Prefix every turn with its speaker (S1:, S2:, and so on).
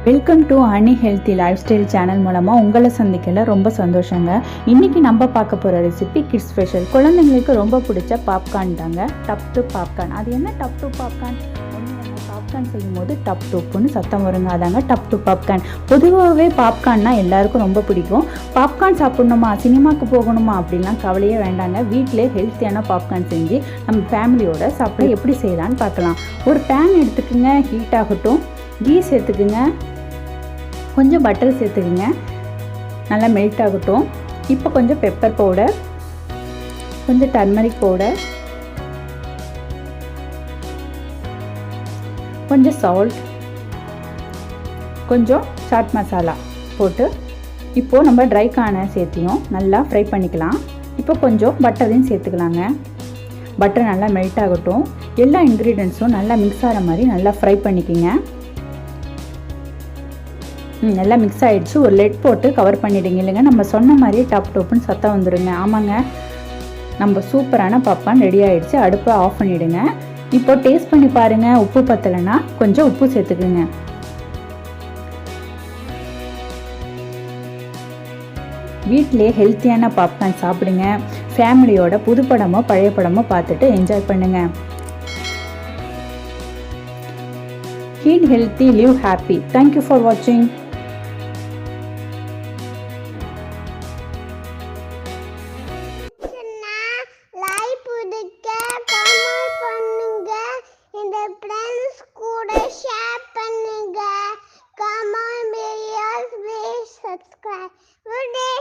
S1: Welcome to honey healthy life style channel மூலமாக உங்களை சந்திக்கல ரொம்ப சந்தோஷங்க. இன்றைக்கி நம்ம பார்க்க போகிற ரெசிபி கிட்ஸ் ஸ்பெஷல். குழந்தைங்களுக்கு ரொம்ப பிடிச்ச பாப்கார்ன் தாங்க, டப்-டுப் பாப்கார்ன். அது என்ன டப்-டுப் பாப்கார்ன்? பாப்கார்ன் செய்யும் போது டப் டுப்புன்னு சத்தம் வருங்க, அதாங்க டப்-டுப் பாப்கார்ன். பொதுவாகவே பாப்கார்ன்னா எல்லாருக்கும் ரொம்ப பிடிக்கும். பாப்கார்ன் சாப்பிட்ணுமா, சினிமாவுக்கு போகணுமா அப்படின்லாம் கவலையே வேண்டாங்க. வீட்டிலே ஹெல்த்தியான பாப்கார்ன் செஞ்சு நம்ம ஃபேமிலியோட சாப்பிட எப்படி செய்யலான்னு பார்க்கலாம். ஒரு பேன் எடுத்துக்குங்க, ஹீட் ஆகட்டும். கீ சேர்த்துக்குங்க, கொஞ்சம் பட்டர் சேர்த்துக்குங்க, நல்லா மெல்ட் ஆகட்டும். இப்போ கொஞ்சம் பெப்பர் பவுடர், கொஞ்சம் டர்மரிக் பவுடர், கொஞ்சம் சால்ட், கொஞ்சம் சாட் மசாலா போட்டு இப்போது நம்ம ட்ரை கார்னை சேர்த்தியும் நல்லா ஃப்ரை பண்ணிக்கலாம். இப்போ கொஞ்சம் பட்டரையும் சேர்த்துக்கலாங்க. பட்டர் நல்லா மெல்ட் ஆகட்டும். எல்லா இன்க்ரீடியன்ட்ஸும் நல்லா மிக்ஸ் ஆகிற மாதிரி நல்லா ஃப்ரை பண்ணிக்கோங்க. நல்லா மிக்ஸ் ஆகிடுச்சு. ஒரு லெட் போட்டு கவர் பண்ணிவிடுங்க. இல்லைங்க நம்ம சொன்ன மாதிரியே டாப் டோப்புன்னு சத்தம் வந்துடுங்க. ஆமாங்க, நம்ம சூப்பரான பாப்கார்ன் ரெடி ஆகிடுச்சு. அடுப்பை ஆஃப் பண்ணிவிடுங்க. இப்போ டேஸ்ட் பண்ணி பாருங்கள். உப்பு பத்தலைன்னா கொஞ்சம் உப்பு சேர்த்துக்குங்க. வீட்டிலே ஹெல்த்தியான பாப்கார்ன் சாப்பிடுங்க. ஃபேமிலியோட புது படமோ பழைய படமோ பார்த்துட்டு என்ஜாய் பண்ணுங்கள். Eat healthy, live happy. Thank you for watching.